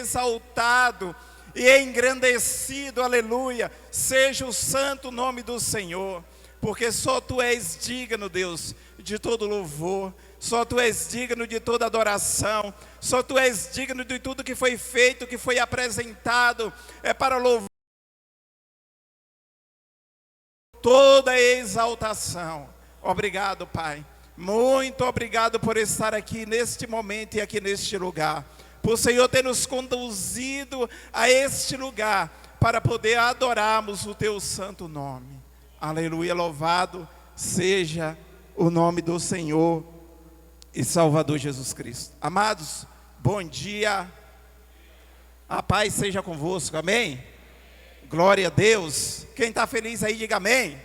exaltado e engrandecido, aleluia, seja o santo nome do Senhor, porque só Tu és digno, Deus, de todo louvor, só Tu és digno de toda adoração, só Tu és digno de tudo que foi feito, que foi apresentado, é para louvar toda exaltação. Obrigado, Pai, muito obrigado por estar aqui neste momento e aqui neste lugar, por Senhor ter nos conduzido a este lugar, para poder adorarmos o Teu santo nome. Aleluia, louvado seja o nome do Senhor e Salvador Jesus Cristo. Amados, bom dia, a paz seja convosco, amém? Glória a Deus. Quem está feliz aí, diga amém.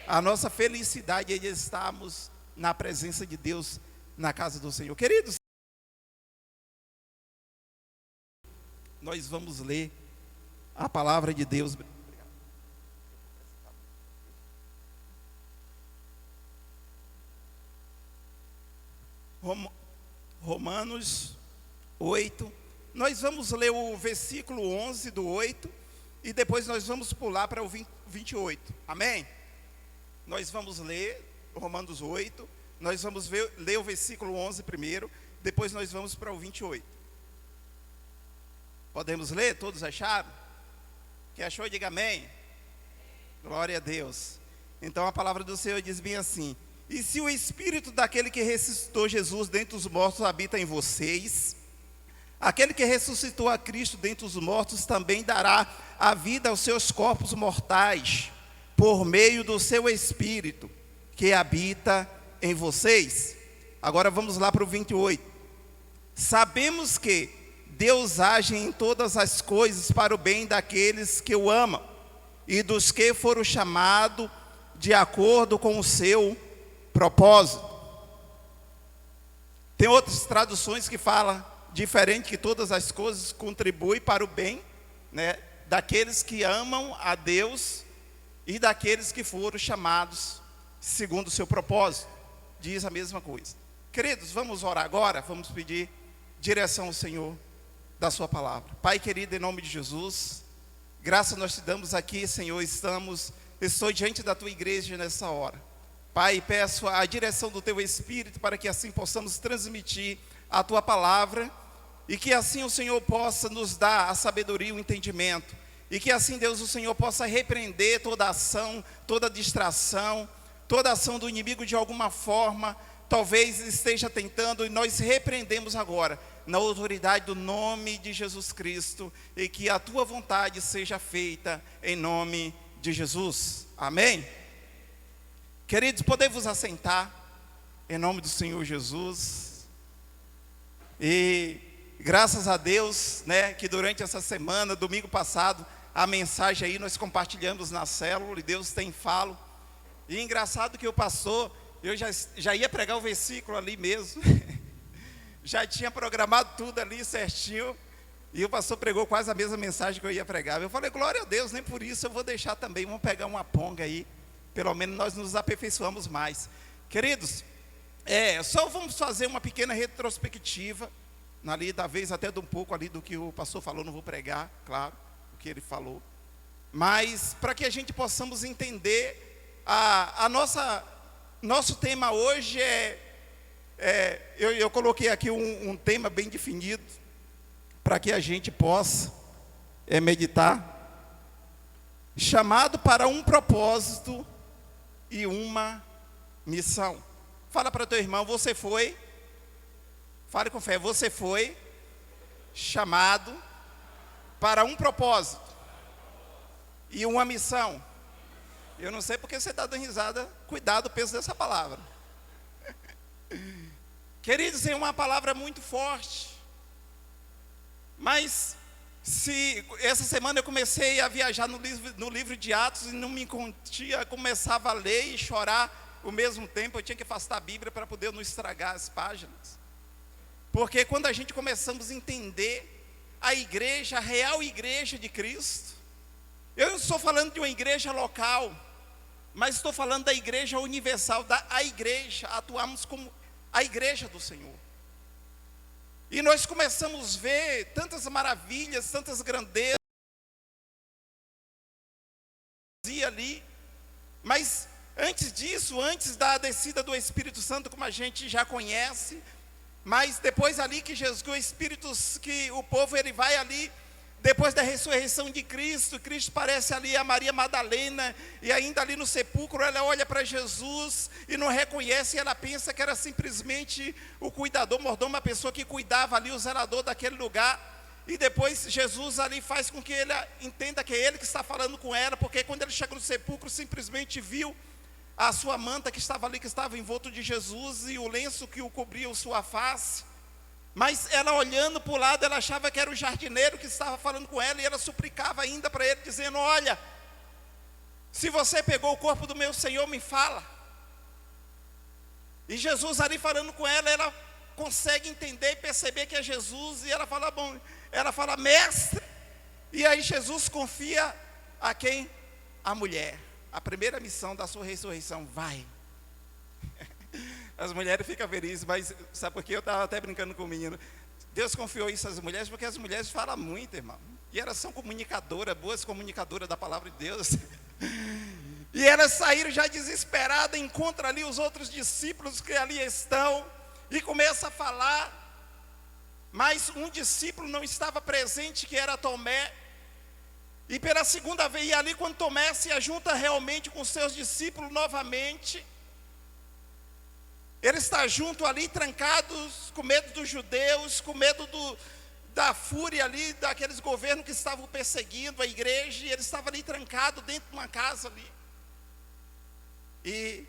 A nossa felicidade é de estarmos na presença de Deus, na casa do Senhor. Queridos, nós vamos ler a palavra de Deus. Romanos 8. Nós vamos ler o versículo 11 do 8 e depois nós vamos pular para o 28. Amém? Nós vamos ler Romanos 8. Nós vamos ler o versículo 11 primeiro, depois nós vamos para o 28. Podemos ler? Todos acharam? Quem achou, diga amém. Glória a Deus. Então a palavra do Senhor diz bem assim: e se o Espírito daquele que ressuscitou Jesus dentre os mortos habita em vocês, aquele que ressuscitou a Cristo dentre os mortos também dará a vida aos seus corpos mortais, por meio do seu Espírito que habita em vocês. Agora vamos lá para o 28. Sabemos que Deus age em todas as coisas para o bem daqueles que o amam e dos que foram chamados de acordo com o seu propósito. Tem outras traduções que falam diferente, que todas as coisas contribuem para o bem, né, daqueles que amam a Deus e daqueles que foram chamados segundo o seu propósito. Diz a mesma coisa. Queridos, vamos orar agora, vamos pedir direção ao Senhor da sua palavra. Pai querido, em nome de Jesus, graças nós te damos aqui, Senhor. Estou diante da tua igreja nessa hora, Pai, peço a direção do teu Espírito para que assim possamos transmitir a tua palavra e que assim o Senhor possa nos dar a sabedoria e o entendimento, e que assim, Deus, o Senhor possa repreender toda ação, toda distração, toda ação do inimigo de alguma forma talvez esteja tentando, e nós repreendemos agora na autoridade do nome de Jesus Cristo, e que a tua vontade seja feita em nome de Jesus. Amém? Queridos, podemos assentar em nome do Senhor Jesus. E graças a Deus, né, que durante essa semana, domingo passado, a mensagem aí nós compartilhamos na célula, e Deus tem falo. E engraçado que o pastor, eu já ia pregar o versículo ali mesmo, já tinha programado tudo ali certinho, e o pastor pregou quase a mesma mensagem que eu ia pregar. Eu falei, glória a Deus, nem por isso eu vou deixar também, vamos pegar uma ponga aí, pelo menos nós nos aperfeiçoamos mais. Queridos, só vamos fazer uma pequena retrospectiva, ali talvez até de um pouco ali do que o pastor falou, não vou pregar, claro, o que ele falou, mas para que a gente possamos entender, nosso tema hoje eu coloquei aqui um tema bem definido, para que a gente possa meditar, chamado para um propósito e uma missão. Fala para teu irmão, você foi, fale com fé, você foi chamado para um propósito e uma missão. Eu não sei porque você está dando risada, cuidado o peso dessa palavra. Queridos, é uma palavra muito forte, mas essa semana eu comecei a viajar no livro de Atos e não me contia, começava a ler e chorar ao mesmo tempo. Eu tinha que afastar a Bíblia para poder não estragar as páginas, porque quando a gente começamos a entender a igreja, a real igreja de Cristo, eu não estou falando de uma igreja local, mas estou falando da igreja universal, a igreja, atuamos como a igreja do Senhor. e nós começamos a ver tantas maravilhas, tantas grandezas ali, mas antes disso, antes da descida do Espírito Santo, como a gente já conhece, mas depois ali que Jesus, que o povo ele vai ali, depois da ressurreição de Cristo, Cristo parece ali a Maria Madalena, e ainda ali no sepulcro, ela olha para Jesus e não reconhece, e ela pensa que era simplesmente o cuidador, mordomo, uma pessoa que cuidava ali, o zelador daquele lugar, e depois Jesus ali faz com que ele entenda que é ele que está falando com ela, porque quando ele chega no sepulcro, simplesmente viu a sua manta que estava ali, que estava envolto de Jesus, e o lenço que o cobria sua face. Mas ela olhando para o lado, ela achava que era o jardineiro que estava falando com ela, e ela suplicava ainda para ele, dizendo: olha, se você pegou o corpo do meu Senhor, me fala. E Jesus ali falando com ela, ela consegue entender e perceber que é Jesus, e ela fala: bom, ela fala: mestre. E aí Jesus confia a quem? A mulher. A primeira missão da sua ressurreição: vai. As mulheres ficam felizes, mas sabe por quê? Eu estava até brincando com o menino. Deus confiou isso às mulheres, porque as mulheres falam muito, irmão. E elas são comunicadoras, boas comunicadoras da palavra de Deus. E elas saíram já desesperadas, encontram ali os outros discípulos que ali estão, e começam a falar. Mas um discípulo não estava presente, que era Tomé. E pela segunda vez, e ali quando Tomé se ajunta realmente com seus discípulos novamente, ele está junto ali, trancados, com medo dos judeus, com medo da fúria ali, daqueles governos que estavam perseguindo a igreja, e ele estava ali trancado dentro de uma casa ali. E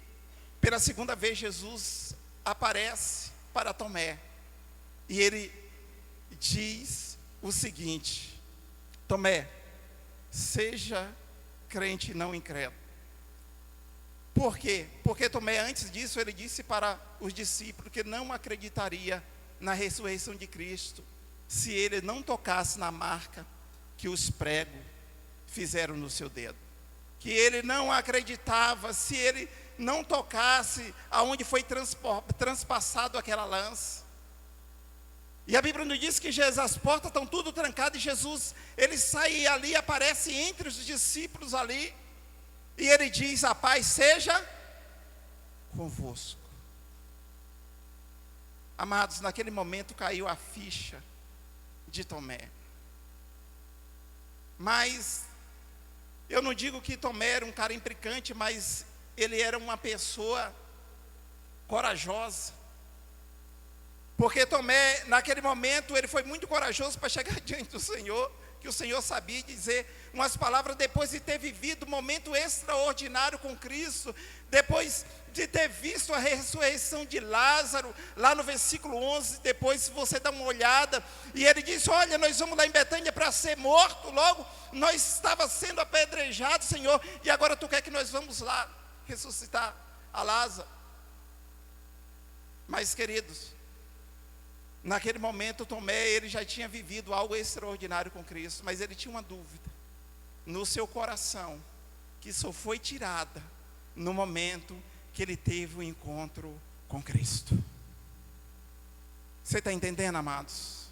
pela segunda vez Jesus aparece para Tomé, e ele diz o seguinte: Tomé, seja crente e não incrédulo. Por quê? Porque Tomé, antes disso, ele disse para os discípulos que não acreditaria na ressurreição de Cristo se ele não tocasse na marca que os pregos fizeram no seu dedo. Que ele não acreditava se ele não tocasse aonde foi transpassado aquela lança. E a Bíblia nos diz que as portas estão tudo trancadas, e Jesus, ele sai ali, aparece entre os discípulos ali, e ele diz: a paz seja convosco. Amados, naquele momento caiu a ficha de Tomé. Mas eu não digo que Tomé era um cara implicante, mas ele era uma pessoa corajosa. Porque Tomé, naquele momento, ele foi muito corajoso para chegar diante do Senhor, que o Senhor sabia dizer umas palavras depois de ter vivido um momento extraordinário com Cristo, depois de ter visto a ressurreição de Lázaro, lá no versículo 11, depois se você dá uma olhada, e ele disse: olha, nós vamos lá em Betânia para ser morto, logo nós estava sendo apedrejado, Senhor, e agora tu quer que nós vamos lá ressuscitar a Lázaro. Mas queridos, naquele momento Tomé, ele já tinha vivido algo extraordinário com Cristo, mas ele tinha uma dúvida no seu coração, que só foi tirada no momento que ele teve o encontro com Cristo. Você está entendendo, amados?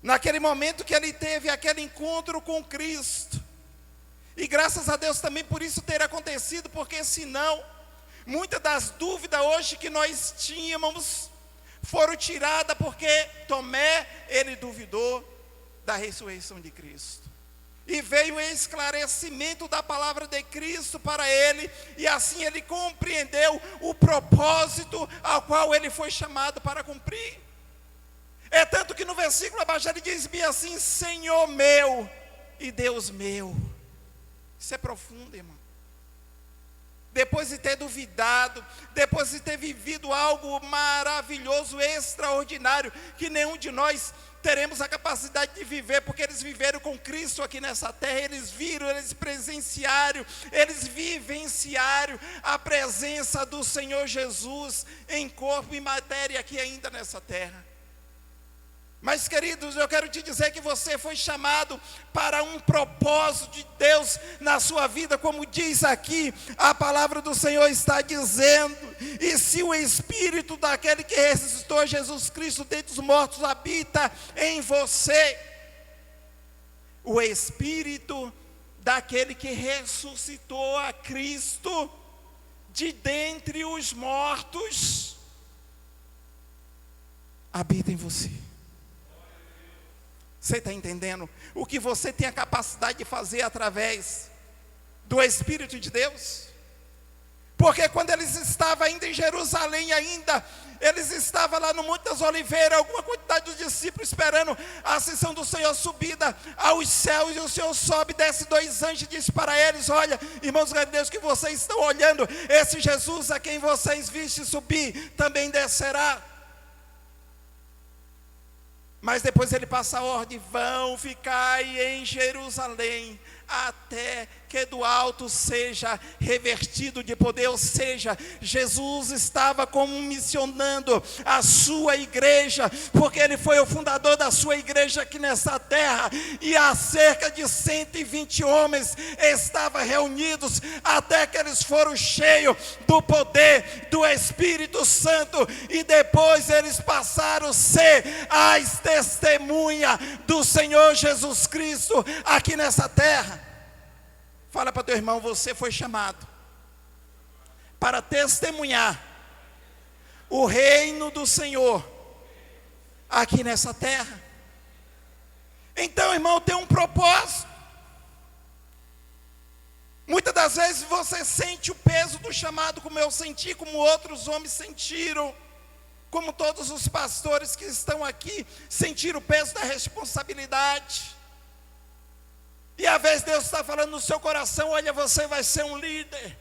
Naquele momento que ele teve aquele encontro com Cristo, e graças a Deus também por isso ter acontecido, porque senão, muitas das dúvidas hoje que nós tínhamos, foram tiradas porque Tomé, ele duvidou da ressurreição de Cristo. E veio o esclarecimento da palavra de Cristo para ele, e assim ele compreendeu o propósito ao qual ele foi chamado para cumprir. É tanto que no versículo abaixo ele diz-me assim: Senhor meu e Deus meu. Isso é profundo, irmão. Depois de ter duvidado, depois de ter vivido algo maravilhoso, extraordinário, que nenhum de nós teremos a capacidade de viver, porque eles viveram com Cristo aqui nessa terra, eles viram, eles presenciaram, eles vivenciaram a presença do Senhor Jesus em corpo e matéria aqui ainda nessa terra. Mas, queridos, eu quero te dizer que você foi chamado para um propósito de Deus na sua vida, como diz aqui, a palavra do Senhor está dizendo. E se o Espírito daquele que ressuscitou Jesus Cristo dentre os mortos habita em você, o Espírito daquele que ressuscitou a Cristo de dentre os mortos habita em você. Você está entendendo o que você tem a capacidade de fazer através do Espírito de Deus? Porque quando eles estavam ainda em Jerusalém eles estavam lá no Monte das Oliveiras, alguma quantidade de discípulos esperando a ascensão do Senhor subida aos céus, e o Senhor sobe, desce 2 anjos e diz para eles: olha, irmãos galileus, que vocês estão olhando, esse Jesus a quem vocês viste subir, também descerá. Mas depois ele passa a ordem: vão ficar em Jerusalém, até que do alto seja revertido de poder. Ou seja, Jesus estava comissionando a sua igreja, porque ele foi o fundador da sua igreja aqui nessa terra, e há cerca de 120 homens estavam reunidos, até que eles foram cheios do poder do Espírito Santo, e depois eles passaram a ser as testemunhas do Senhor Jesus Cristo aqui nessa terra. Fala para teu irmão: você foi chamado para testemunhar o reino do Senhor aqui nessa terra. Então, irmão, tem um propósito. Muitas das vezes você sente o peso do chamado, como eu senti, como outros homens sentiram, como todos os pastores que estão aqui sentiram o peso da responsabilidade. E às vezes Deus está falando no seu coração: olha, você vai ser um líder.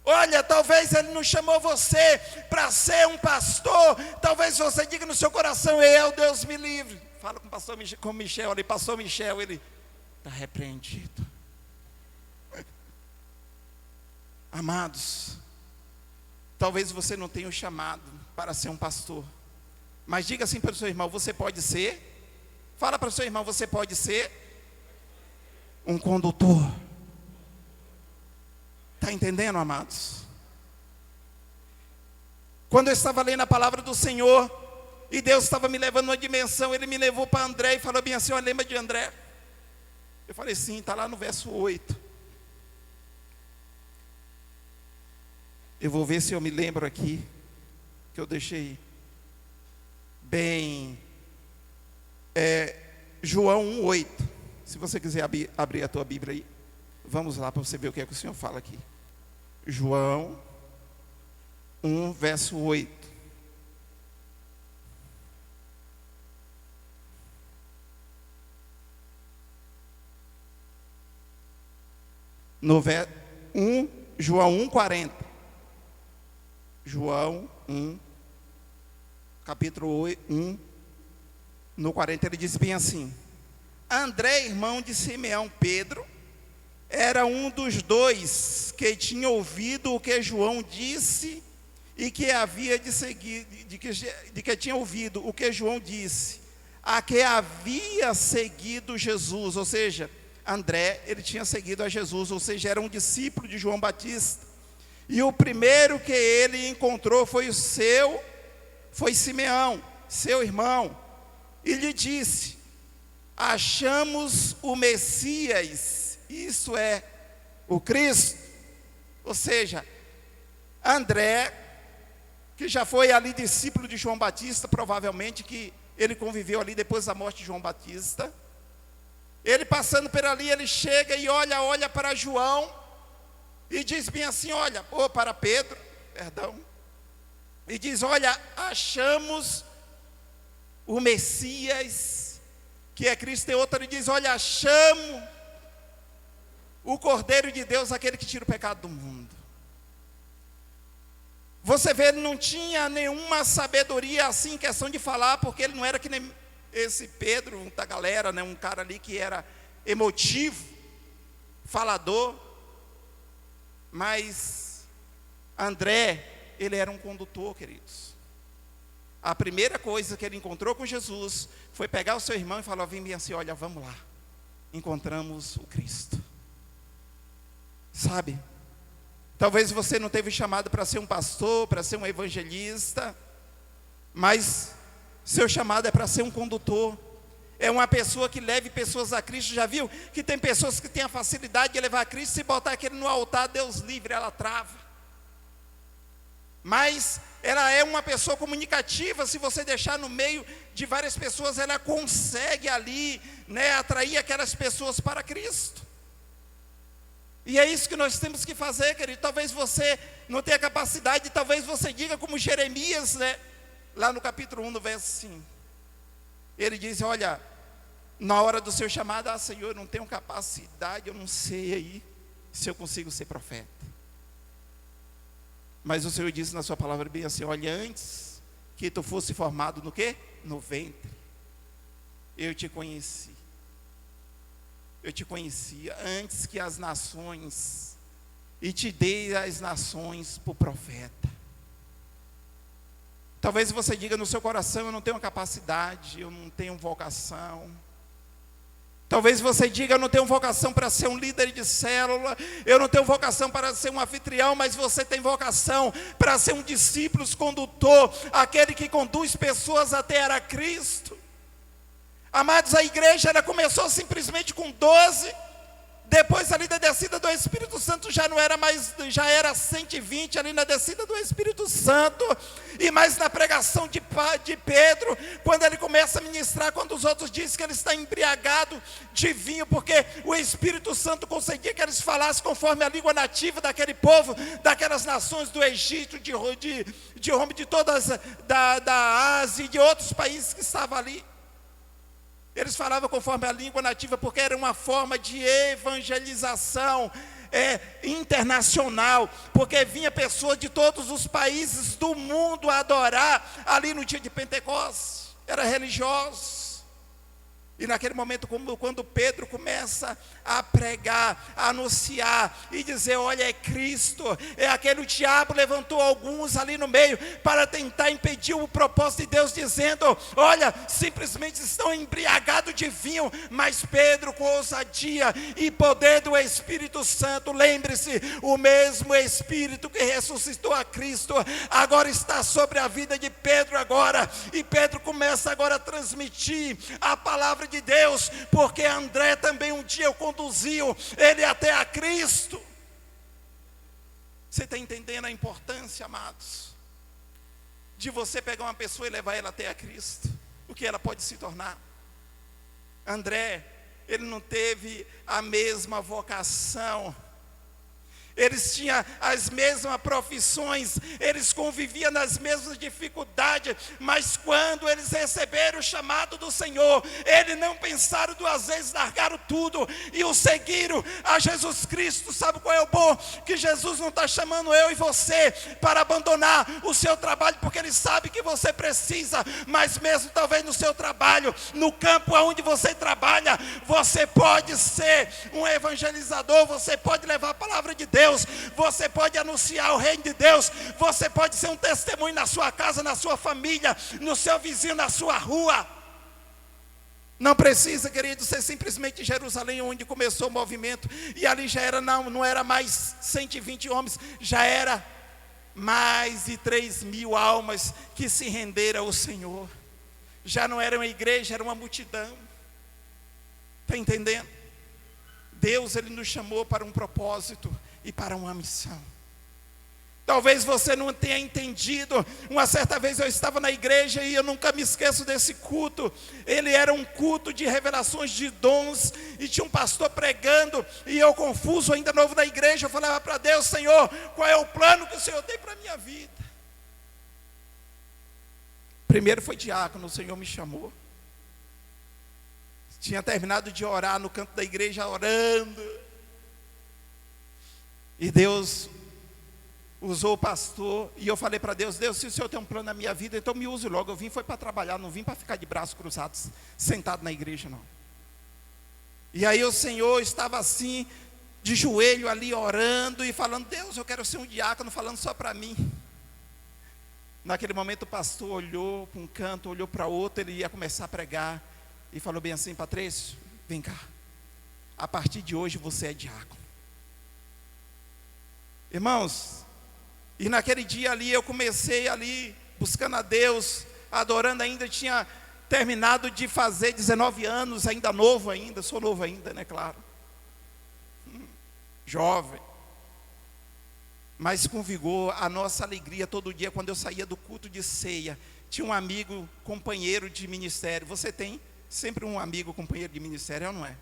Olha, talvez Ele não chamou você para ser um pastor. Talvez você diga no seu coração: eu, Deus me livre. Fala com o pastor Michel ali, pastor Michel, ele está repreendido. Amados, talvez você não tenha o chamado para ser um pastor, mas diga assim para o seu irmão: você pode ser. Fala para o seu irmão: você pode ser um condutor. Está entendendo, amados? Quando eu estava lendo a palavra do Senhor, e Deus estava me levando numa dimensão, Ele me levou para André e falou bem assim: olha, lembra de André? Eu falei: sim, está lá no verso 8. Eu vou ver se eu me lembro aqui, que eu deixei bem, João 1:8. Se você quiser abrir a tua Bíblia aí, vamos lá para você ver o que é que o Senhor fala aqui. João 1, verso 8. João 1:40. João 1, capítulo 1, no 40, ele diz bem assim: André, irmão de Simeão Pedro, era um dos 2 que tinha ouvido o que João disse e que havia de seguir, de que tinha ouvido o que João disse, a que havia seguido Jesus. Ou seja, André, ele tinha seguido a Jesus, ou seja, era um discípulo de João Batista. E o primeiro que ele encontrou foi Simeão, seu irmão, e lhe disse: achamos o Messias, isso é o Cristo. Ou seja, André, que já foi ali discípulo de João Batista, provavelmente que ele conviveu ali depois da morte de João Batista, ele passando por ali, ele chega e olha para João, e diz bem assim, para Pedro, e diz: olha, achamos o Messias, que é Cristo. Tem outro, ele diz: olha, achamos o Cordeiro de Deus, aquele que tira o pecado do mundo. Você vê, ele não tinha nenhuma sabedoria assim, em questão de falar, porque ele não era que nem esse Pedro da galera, né? Um cara ali que era emotivo, falador. Mas André, ele era um condutor, queridos. A primeira coisa que ele encontrou com Jesus foi pegar o seu irmão e falar: vem bem assim, olha, vamos lá. Encontramos o Cristo. Sabe? Talvez você não teve chamado para ser um pastor, para ser um evangelista, mas seu chamado é para ser um condutor. É uma pessoa que leve pessoas a Cristo. Já viu que tem pessoas que têm a facilidade de levar a Cristo, se botar aquele no altar, Deus livre, ela trava. Mas ela é uma pessoa comunicativa. Se você deixar no meio de várias pessoas, ela consegue ali, né, atrair aquelas pessoas para Cristo. E é isso que nós temos que fazer, querido. Talvez você não tenha capacidade, talvez você diga como Jeremias, né, lá no capítulo 1, no verso 5. Ele diz: olha, na hora do seu chamado, Senhor, eu não tenho capacidade, eu não sei aí se eu consigo ser profeta. Mas o Senhor disse na sua palavra bem assim: olha, antes que tu fosse formado no quê? No ventre, eu te conheci. Eu te conhecia antes que as nações, e te dei as nações por profeta. Talvez você diga no seu coração: eu não tenho capacidade, eu não tenho vocação. Talvez você diga: eu não tenho vocação para ser um líder de célula, eu não tenho vocação para ser um anfitrião, mas você tem vocação para ser um discípulo, condutor, aquele que conduz pessoas até a Cristo. Amados, a igreja ela começou simplesmente com 12, depois ali da descida do Espírito Santo já não era mais, já era 120 ali na descida do Espírito Santo, e mais na pregação de Pedro, quando ele começa a ministrar, quando os outros dizem que ele está embriagado de vinho, porque o Espírito Santo conseguia que eles falassem conforme a língua nativa daquele povo, daquelas nações do Egito, de Roma, de todas, da Ásia e de outros países que estavam ali. Eles falavam conforme a língua nativa, porque era uma forma de evangelização internacional, porque vinha pessoas de todos os países do mundo adorar ali no dia de Pentecostes. Era religioso. E naquele momento, quando Pedro começa a pregar, a anunciar e dizer: olha, é Cristo, é aquele, o diabo levantou alguns ali no meio para tentar impedir o propósito de Deus, dizendo: olha, simplesmente estão embriagados de vinho. Mas Pedro, com ousadia e poder do Espírito Santo, lembre-se, o mesmo Espírito que ressuscitou a Cristo agora está sobre a vida de Pedro agora, e Pedro começa agora a transmitir a palavra de Deus, porque André também um dia conduziu ele até a Cristo. Você está entendendo a importância, amados, de você pegar uma pessoa e levar ela até a Cristo, o que ela pode se tornar? André, ele não teve a mesma vocação, eles tinham as mesmas profissões, eles conviviam nas mesmas dificuldades, mas quando eles receberam o chamado do Senhor, eles não pensaram duas vezes, largaram tudo e o seguiram a Jesus Cristo. Sabe qual é o bom? Que Jesus não está chamando eu e você para abandonar o seu trabalho, porque Ele sabe que você precisa, mas mesmo talvez no seu trabalho, no campo onde você trabalha, você pode ser um evangelizador, você pode levar a palavra de Deus, você pode anunciar o reino de Deus, você pode ser um testemunho na sua casa, na sua família, no seu vizinho, na sua rua. Não precisa, querido, ser simplesmente Jerusalém onde começou o movimento, e ali já era, não era mais 120 homens, já era mais de 3.000 almas que se renderam ao Senhor. Já não era uma igreja, era uma multidão. Está entendendo? Deus, Ele nos chamou para um propósito e para uma missão. Talvez você não tenha entendido. Uma certa vez eu estava na igreja e eu nunca me esqueço desse culto. Ele era um culto de revelações de dons, e tinha um pastor pregando, e eu confuso, ainda novo na igreja, eu falava para Deus: Senhor, qual é o plano que o Senhor tem para a minha vida? Primeiro foi diácono, o Senhor me chamou. Tinha terminado de orar no canto da igreja, orando, e Deus usou o pastor, e eu falei para Deus: Deus, se o Senhor tem um plano na minha vida, então me use logo. Eu vim foi para trabalhar, não vim para ficar de braços cruzados, sentado na igreja, não. E aí o Senhor estava assim, de joelho ali, orando e falando: Deus, eu quero ser um diácono, falando só para mim. Naquele momento o pastor olhou para um canto, olhou para outro, ele ia começar a pregar e falou bem assim: Patrício, vem cá, a partir de hoje você é diácono. Irmãos, e naquele dia ali eu comecei ali buscando a Deus, adorando ainda, tinha terminado de fazer 19 anos, ainda novo ainda, sou novo ainda, né, claro. Jovem. Mas com vigor, a nossa alegria todo dia, quando eu saía do culto de ceia, tinha um amigo, companheiro de ministério. Você tem sempre um amigo, companheiro de ministério, ou não é?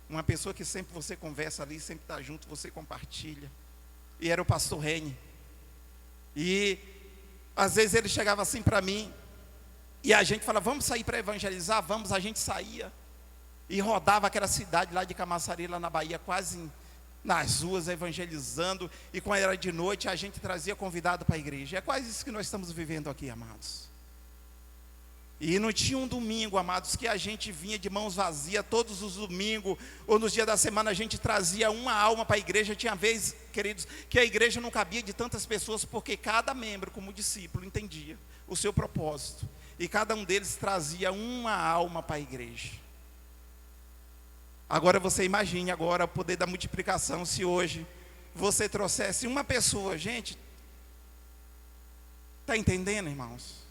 Uma pessoa que sempre você conversa ali, sempre está junto, você compartilha. E era o pastor Reni. E às vezes ele chegava assim para mim, e a gente falava: vamos sair para evangelizar? Vamos. A gente saía e rodava aquela cidade lá de Camaçari, lá na Bahia, quase nas ruas evangelizando. E quando era de noite a gente trazia convidado para a igreja. É quase isso que nós estamos vivendo aqui, amados. E não tinha um domingo, amados, que a gente vinha de mãos vazias. Todos os domingos ou nos dias da semana a gente trazia uma alma para a igreja. Tinha vez, queridos, que a igreja não cabia de tantas pessoas, porque cada membro, como discípulo, entendia o seu propósito, e cada um deles trazia uma alma para a igreja. Agora você imagine agora o poder da multiplicação, se hoje você trouxesse uma pessoa. Gente, está entendendo, irmãos?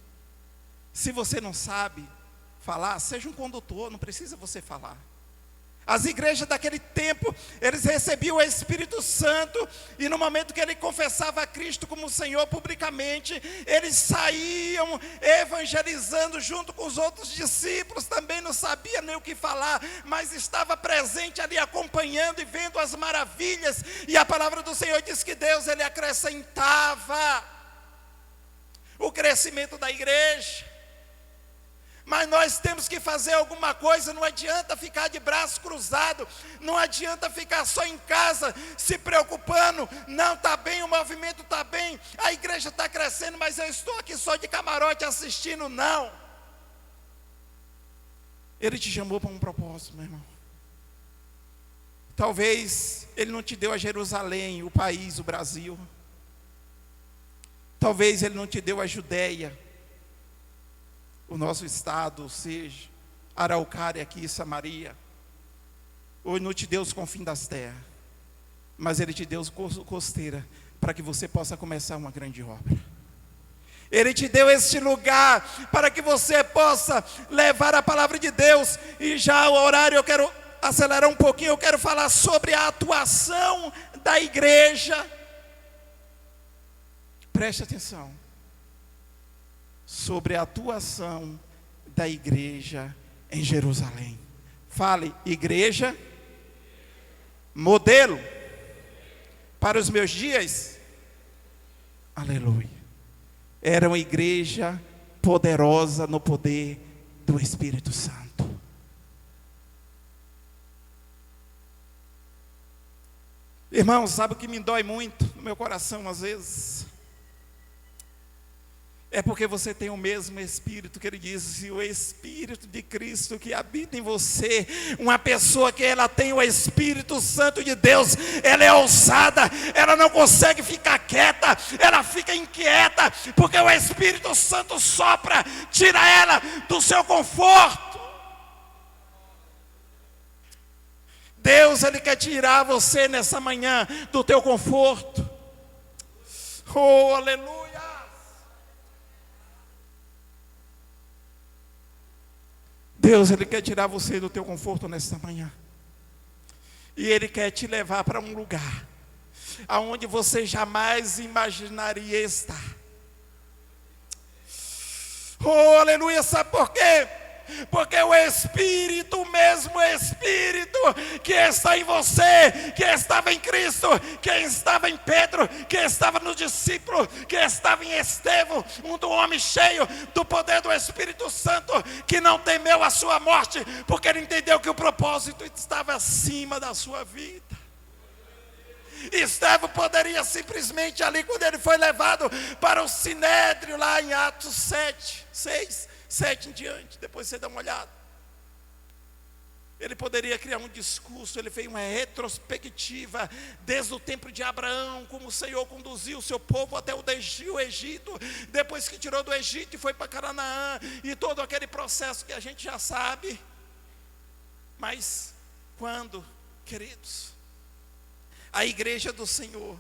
Se você não sabe falar, seja um condutor, não precisa você falar. As igrejas daquele tempo, eles recebiam o Espírito Santo, e no momento que ele confessava a Cristo como Senhor publicamente, eles saíam evangelizando junto com os outros discípulos. Também não sabia nem o que falar, mas estava presente ali, acompanhando e vendo as maravilhas. E a palavra do Senhor diz que Deus, ele acrescentava o crescimento da igreja. Mas nós temos que fazer alguma coisa. Não adianta ficar de braço cruzado, não adianta ficar só em casa se preocupando. Não, está bem, o movimento está bem, a igreja está crescendo, mas eu estou aqui só de camarote assistindo. Não. Ele te chamou para um propósito, meu irmão. Talvez ele não te deu a Jerusalém, o país, o Brasil. Talvez ele não te deu a Judéia, o nosso estado, ou seja, Araucária aqui, Samaria. Ou não te deu os confins das terras, mas ele te deu costeira, para que você possa começar uma grande obra. Ele te deu este lugar, para que você possa levar a palavra de Deus. E já o horário, eu quero acelerar um pouquinho, eu quero falar sobre a atuação da igreja. Preste atenção. Sobre a atuação da igreja em Jerusalém. Fale: igreja modelo para os meus dias. Aleluia. Era uma igreja poderosa no poder do Espírito Santo. Irmãos, sabe o que me dói muito no meu coração às vezes? É porque você tem o mesmo Espírito, que ele diz: se o Espírito de Cristo que habita em você, uma pessoa que ela tem o Espírito Santo de Deus, ela é ousada, ela não consegue ficar quieta, ela fica inquieta, porque o Espírito Santo sopra, tira ela do seu conforto. Deus, ele quer tirar você nessa manhã do teu conforto. Oh, aleluia. Deus, ele quer tirar você do teu conforto nesta manhã. E ele quer te levar para um lugar aonde você jamais imaginaria estar. Oh, aleluia. Sabe por quê? Porque o Espírito, o mesmo Espírito que está em você, que estava em Cristo, que estava em Pedro, que estava no discípulo, que estava em Estevão, um homem cheio do poder do Espírito Santo, que não temeu a sua morte, porque ele entendeu que o propósito estava acima da sua vida. Estevão poderia simplesmente ali, quando ele foi levado para o Sinédrio, lá em Atos 7 em diante, depois você dá uma olhada. Ele poderia criar um discurso. Ele fez uma retrospectiva desde o tempo de Abraão, como o Senhor conduziu o seu povo até o Egito, depois que tirou do Egito e foi para Canaã, e todo aquele processo que a gente já sabe. Mas quando, queridos, a igreja do Senhor,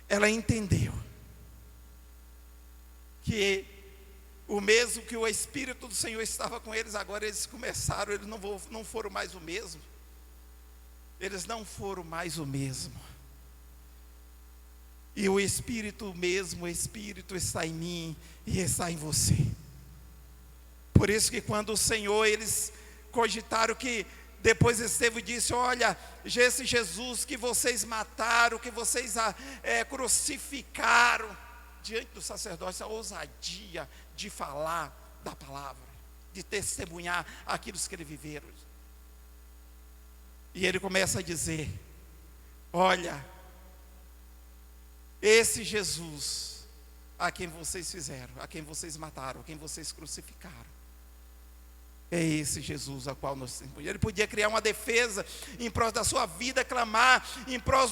ela entendeu que o mesmo que o Espírito do Senhor estava com eles, agora eles começaram, eles não foram mais o mesmo. Eles não foram mais o mesmo. E o Espírito mesmo, o Espírito está em mim e está em você. Por isso que quando o Senhor, eles cogitaram que, depois Estevão disse: olha, esse Jesus que vocês mataram, que vocês crucificaram, diante do sacerdócio, a ousadia de falar da palavra, de testemunhar aquilo que eles viveram. E ele começa a dizer: olha, esse Jesus a quem vocês fizeram, a quem vocês mataram, a quem vocês crucificaram, é esse Jesus a qual nós temos. Ele podia criar uma defesa em prol da sua vida, clamar em prol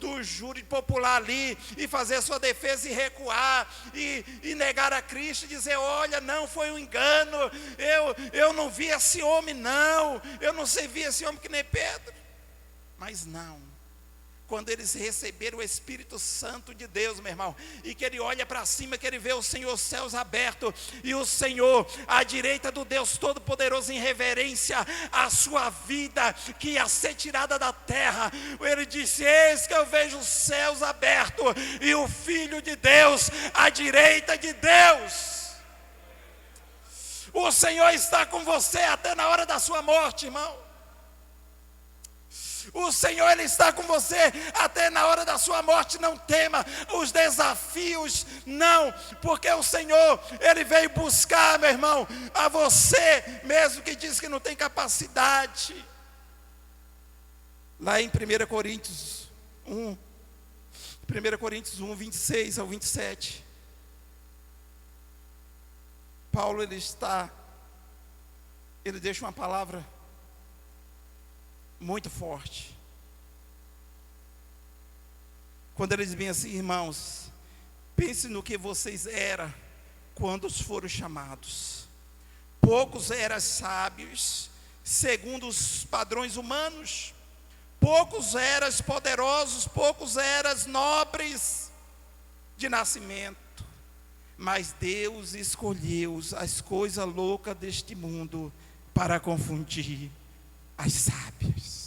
do júri popular ali, e fazer a sua defesa e recuar, e negar a Cristo, e dizer: olha, não, foi um engano, eu não vi esse homem não, eu não servi esse homem que nem Pedro. Mas não. Quando eles receberam o Espírito Santo de Deus, meu irmão, e que ele olha para cima, que ele vê o Senhor, os céus abertos, e o Senhor à direita do Deus Todo-Poderoso, em reverência à sua vida, que ia ser tirada da terra, ele disse: eis que eu vejo os céus abertos, e o Filho de Deus à direita de Deus. O Senhor está com você até na hora da sua morte, irmão. O Senhor, Ele está com você até na hora da sua morte. Não tema os desafios, não, porque o Senhor, Ele veio buscar, meu irmão, a você, mesmo que diz que não tem capacidade. Lá em 1 Coríntios 1, 26 ao 27, Paulo, ele deixa uma palavra muito forte, quando ele diz bem assim: irmãos, pense no que vocês eram quando foram chamados. Poucos eram sábios segundo os padrões humanos, poucos eram poderosos, poucos eram nobres de nascimento, mas Deus escolheu as coisas loucas deste mundo para confundir as sábias.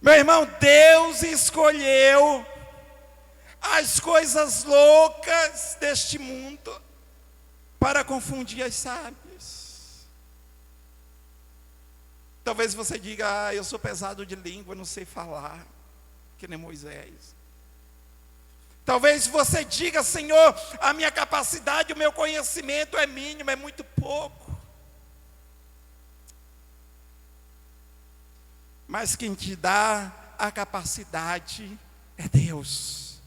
Meu irmão, Deus escolheu as coisas loucas deste mundo para confundir as sábias. Talvez você diga: eu sou pesado de língua, não sei falar, que nem Moisés. Talvez você diga: Senhor, a minha capacidade, o meu conhecimento é mínimo, é muito pouco. Mas quem te dá a capacidade é Deus.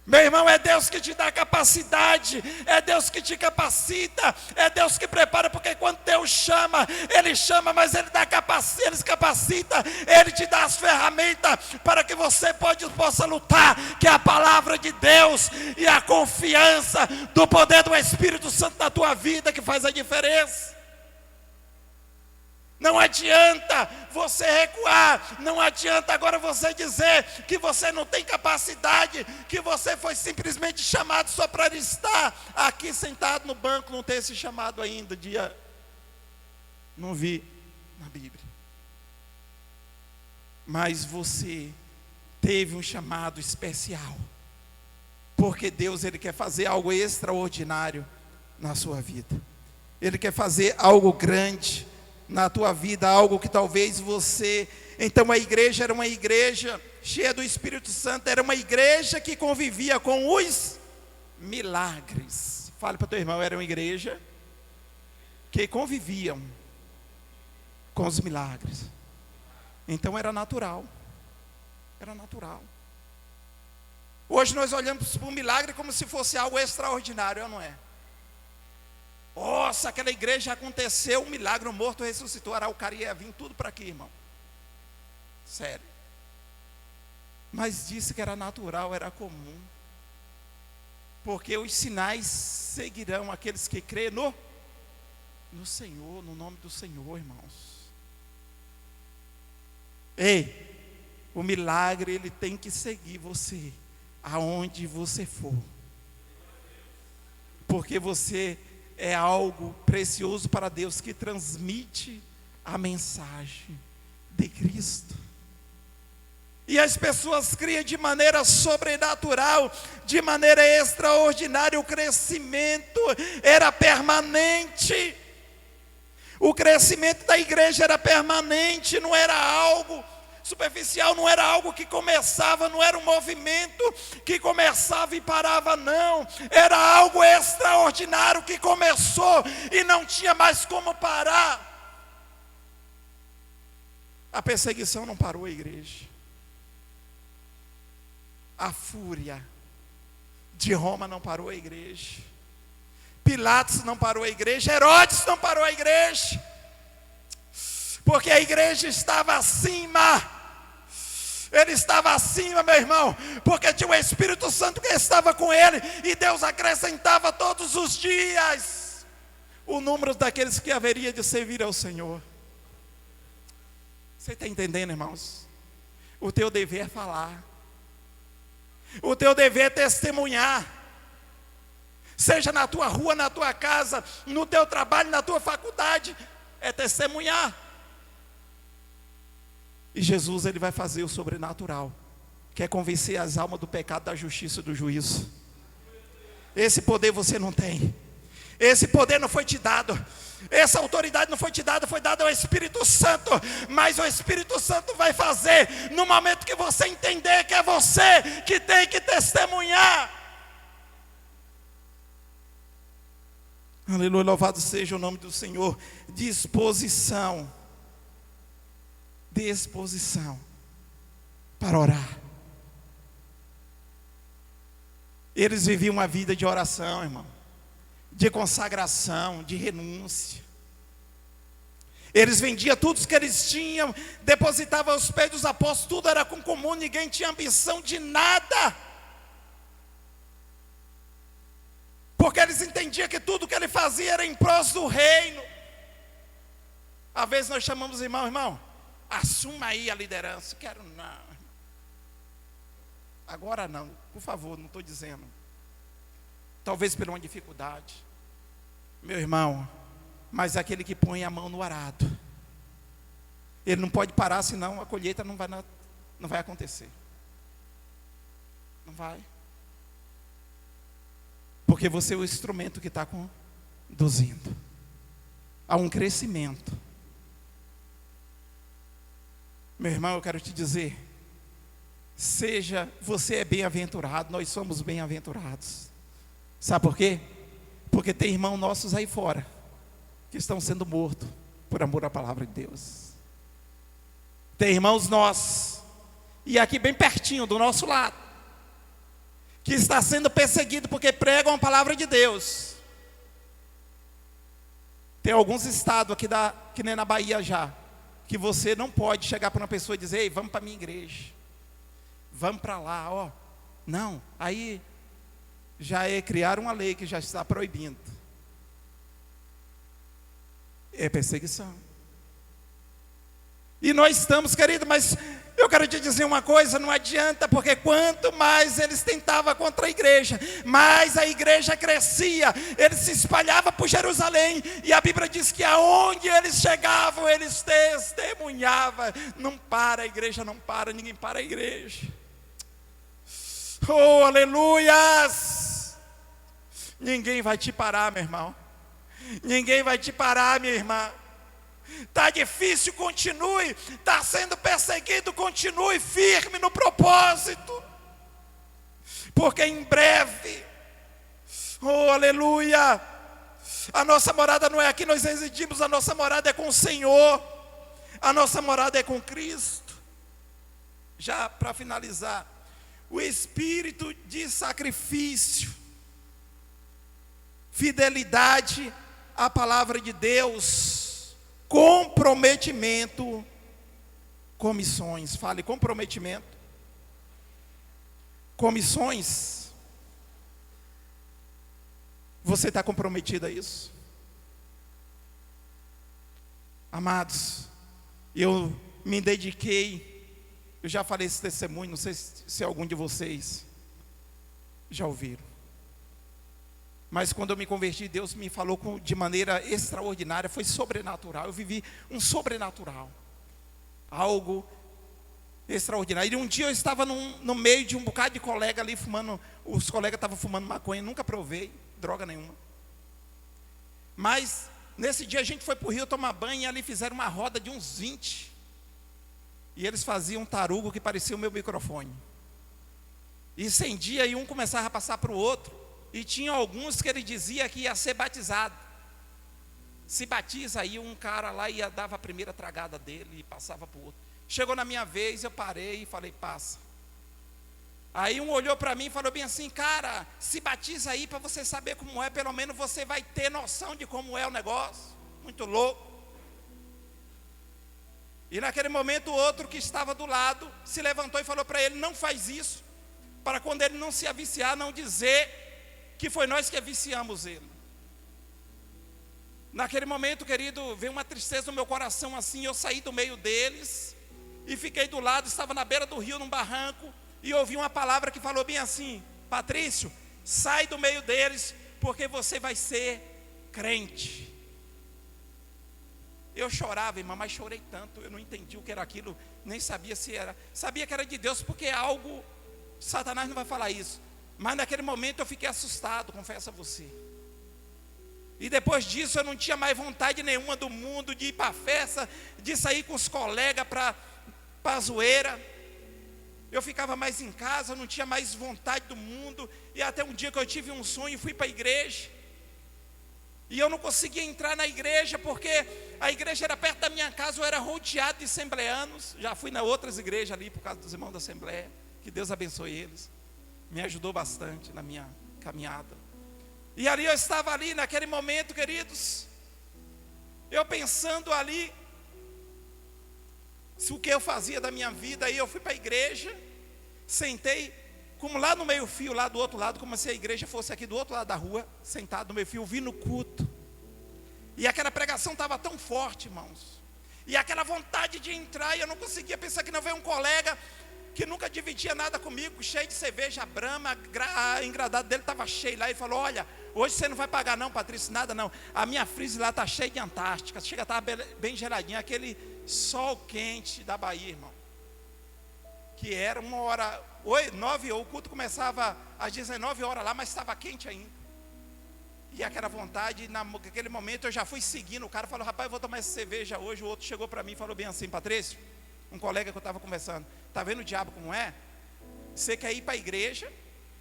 Meu irmão, é Deus que te dá a capacidade, é Deus que te capacita, é Deus que prepara, porque quando Deus chama, Ele chama, mas Ele capacita, Ele te dá as ferramentas para que você possa lutar, que é a palavra de Deus e a confiança do poder do Espírito Santo na tua vida que faz a diferença. Não adianta você recuar, não adianta agora você dizer que você não tem capacidade, que você foi simplesmente chamado só para estar aqui sentado no banco, não ter esse chamado ainda, não vi na Bíblia. Mas você teve um chamado especial, porque Deus, Ele quer fazer algo extraordinário na sua vida, Ele quer fazer algo grande na tua vida, algo que talvez você... Então a igreja era uma igreja cheia do Espírito Santo, era uma igreja que convivia com os milagres. Fale para o teu irmão: era uma igreja que conviviam com os milagres. Então era natural. Hoje nós olhamos para o milagre como se fosse algo extraordinário, não é? Nossa, aquela igreja aconteceu um milagre, o morto ressuscitou, a araucária ia vir tudo para aqui, irmão. Sério. Mas disse que era natural, era comum. Porque os sinais seguirão aqueles que crêem no Senhor, no nome do Senhor, irmãos. Ei, o milagre ele tem que seguir você, aonde você for. Porque você é algo precioso para Deus, que transmite a mensagem de Cristo. E as pessoas criam de maneira sobrenatural, de maneira extraordinária. O crescimento era permanente. O crescimento da igreja era permanente, não era algo superficial, não era algo que começava, não era um movimento que começava e parava, não. Era algo extraordinário que começou e não tinha mais como parar. A perseguição não parou a igreja. A fúria de Roma não parou a igreja. Pilatos não parou a igreja. Herodes não parou a igreja. Porque a igreja estava acima. Ele estava acima, meu irmão. Porque tinha o Espírito Santo que estava com ele. E Deus acrescentava todos os dias o número daqueles que haveria de servir ao Senhor. Você está entendendo, irmãos? O teu dever é falar. O teu dever é testemunhar. Seja na tua rua, na tua casa, no teu trabalho, na tua faculdade, é testemunhar. E Jesus ele vai fazer o sobrenatural, que é convencer as almas do pecado, da justiça e do juízo. Esse poder você não tem. Esse poder não foi te dado. Essa autoridade não foi te dada, foi dada ao Espírito Santo. Mas o Espírito Santo vai fazer no momento que você entender que é você que tem que testemunhar. Aleluia, louvado seja o nome do Senhor. Disposição para orar. Eles viviam uma vida de oração, irmão, de consagração, de renúncia. Eles vendiam tudo que eles tinham, depositavam aos pés dos apóstolos, tudo era com comum, ninguém tinha ambição de nada. Porque eles entendiam que tudo que ele fazia era em prol do reino. Às vezes nós chamamos irmão, assuma aí a liderança. Quero não. Agora não, por favor, não estou dizendo. Talvez por uma dificuldade. Meu irmão, mas aquele que põe a mão no arado, ele não pode parar, senão a colheita não vai acontecer. Não vai. Porque você é o instrumento que está conduzindo a um crescimento. Meu irmão, eu quero te dizer, você é bem-aventurado, nós somos bem-aventurados. Sabe por quê? Porque tem irmãos nossos aí fora que estão sendo mortos por amor à palavra de Deus. Tem irmãos nossos, e aqui bem pertinho do nosso lado, que está sendo perseguido porque pregam a palavra de Deus. Tem alguns estados aqui, que nem na Bahia já, que você não pode chegar para uma pessoa e dizer: ei, vamos para a minha igreja, vamos para lá, ó. Não, aí já é criar uma lei que já está proibindo. É perseguição. E nós estamos, querido, mas eu quero te dizer uma coisa, não adianta, porque quanto mais eles tentavam contra a igreja, mais a igreja crescia, eles se espalhavam por Jerusalém, e a Bíblia diz que aonde eles chegavam, eles testemunhavam. Não para, a igreja não para, ninguém para a igreja. Oh, aleluias! Ninguém vai te parar, meu irmão. Ninguém vai te parar, minha irmã. Está difícil, continue. Está sendo perseguido, continue firme no propósito. Porque em breve, oh aleluia, a nossa morada não é aqui, nós residimos, a nossa morada é com o Senhor. A nossa morada é com Cristo. Já para finalizar, o espírito de sacrifício, fidelidade a palavra de Deus, comprometimento com missões. Fale, comprometimento com missões. Você está comprometido a isso? Amados, eu me dediquei, eu já falei esse testemunho, não sei se algum de vocês já ouviram. Mas quando eu me converti, Deus me falou de maneira extraordinária, foi sobrenatural. Eu vivi um sobrenatural, algo extraordinário. E um dia eu estava no meio de um bocado de colega ali fumando, os colegas estavam fumando maconha, nunca provei droga nenhuma. Mas nesse dia a gente foi para o rio tomar banho e ali fizeram uma roda de uns 20. E eles faziam um tarugo que parecia o meu microfone. E incendia e um começava a passar para o outro. E tinha alguns que ele dizia que ia ser batizado. Se batiza, aí um cara lá ia dava a primeira tragada dele e passava para o outro. Chegou na minha vez, eu parei e falei, passa. Aí um olhou para mim e falou bem assim, cara, se batiza aí para você saber como é, pelo menos você vai ter noção de como é o negócio. Muito louco. E naquele momento o outro que estava do lado se levantou e falou para ele, não faz isso, para quando ele não se aviciar, não dizer que foi nós que viciamos ele. Naquele momento, querido, veio uma tristeza no meu coração assim, eu saí do meio deles e fiquei do lado, estava na beira do rio, num barranco, e ouvi uma palavra que falou bem assim, Patrício, sai do meio deles, porque você vai ser crente. Eu chorava, irmã, mas chorei tanto, eu não entendi o que era aquilo, nem sabia se era, sabia que era de Deus, porque é algo, Satanás não vai falar isso, mas naquele momento eu fiquei assustado, confesso a você. E depois disso eu não tinha mais vontade nenhuma do mundo, de ir para a festa, de sair com os colegas para a zoeira. Eu ficava mais em casa, eu não tinha mais vontade do mundo. E até um dia que eu tive um sonho, fui para a igreja. E eu não conseguia entrar na igreja, porque a igreja era perto da minha casa, eu era rodeado de assembleanos. Já fui nas outras igrejas ali, por causa dos irmãos da Assembleia. Que Deus abençoe eles. Me ajudou bastante na minha caminhada. E ali eu estava ali, naquele momento, queridos, eu pensando ali, o que eu fazia da minha vida. Aí eu fui para a igreja, sentei, como lá no meio fio, lá do outro lado, como se a igreja fosse aqui do outro lado da rua, sentado no meio fio, vi no culto. E aquela pregação estava tão forte, irmãos, e aquela vontade de entrar, e eu não conseguia pensar que não veio um colega que nunca dividia nada comigo, cheio de cerveja Brahma, a engradada dele estava cheio lá, e falou, olha, hoje você não vai pagar não, Patrícia, nada não, a minha freezer lá está cheia de Antártica, chega, estava bem geladinha, aquele sol quente da Bahia, irmão, que era 9 o culto começava às 19 horas lá, mas estava quente ainda, e aquela vontade, naquele momento eu já fui seguindo, o cara falou, rapaz, eu vou tomar essa cerveja hoje. O outro chegou para mim e falou bem assim, Patrício, um colega que eu estava conversando, está vendo o diabo como é? Você quer ir para a igreja,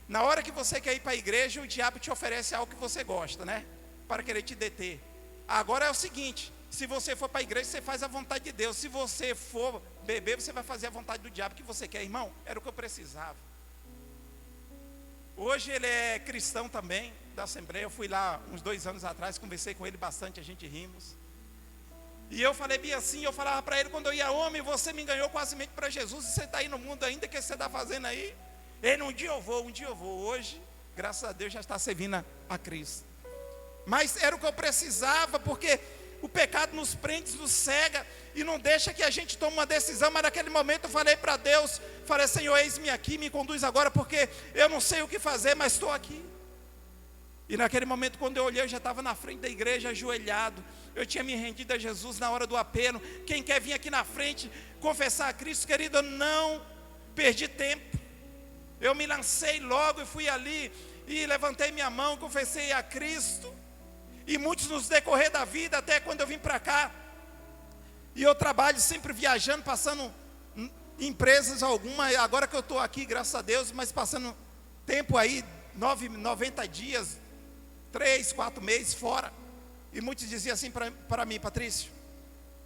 na hora que você quer ir para a igreja, o diabo te oferece algo que você gosta, né? Para querer te deter. Agora é o seguinte, se você for para a igreja, você faz a vontade de Deus. Se você for beber, você vai fazer a vontade do diabo que você quer. Irmão, era o que eu precisava. Hoje ele é cristão também, da Assembleia. Eu fui lá uns 2 anos atrás, conversei com ele bastante, a gente rimos. E eu falei bem assim, eu falava para ele quando eu ia, homem, você me ganhou quase mente para Jesus, e você está aí no mundo ainda, o que você está fazendo aí? Ele, um dia eu vou. Hoje, graças a Deus, já está servindo a Cristo. Mas era o que eu precisava, porque o pecado nos prende, nos cega, e não deixa que a gente tome uma decisão. Mas naquele momento eu falei para Deus, falei, Senhor, eis-me aqui, me conduz agora, porque eu não sei o que fazer, mas estou aqui. E naquele momento, quando eu olhei, eu já estava na frente da igreja, ajoelhado. Eu tinha me rendido a Jesus na hora do apelo. Quem quer vir aqui na frente, confessar a Cristo, querido, eu não perdi tempo. Eu me lancei logo e fui ali, e levantei minha mão, confessei a Cristo. E muitos nos decorrer da vida, até quando eu vim para cá, e eu trabalho sempre viajando, passando em empresas alguma, agora que eu estou aqui, graças a Deus, mas passando tempo aí, 90 dias, 3, 4 meses fora. E muitos diziam assim para mim, Patrício,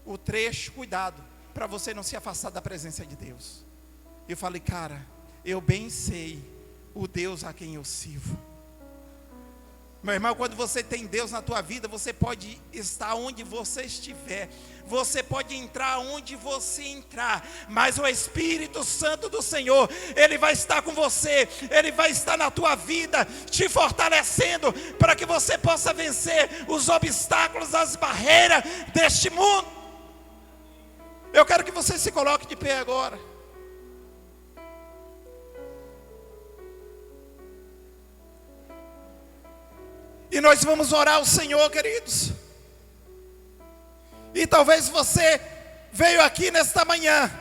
o trecho, cuidado, para você não se afastar da presença de Deus. Eu falei, cara, eu bem sei o Deus a quem eu sirvo. Meu irmão, quando você tem Deus na tua vida, você pode estar onde você estiver, você pode entrar onde você entrar, mas o Espírito Santo do Senhor, Ele vai estar com você, Ele vai estar na tua vida, te fortalecendo, para que você possa vencer os obstáculos, as barreiras deste mundo. Eu quero que você se coloque de pé agora. E nós vamos orar ao Senhor, queridos. E talvez você veio aqui nesta manhã,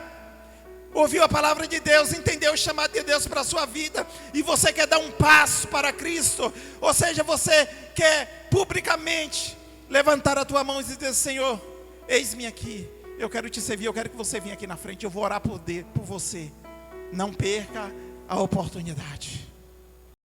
ouviu a palavra de Deus, entendeu o chamado de Deus para a sua vida, e você quer dar um passo para Cristo, ou seja, você quer publicamente levantar a tua mão e dizer: Senhor, eis-me aqui, eu quero te servir, eu quero que você venha aqui na frente, eu vou orar por você. Não perca a oportunidade.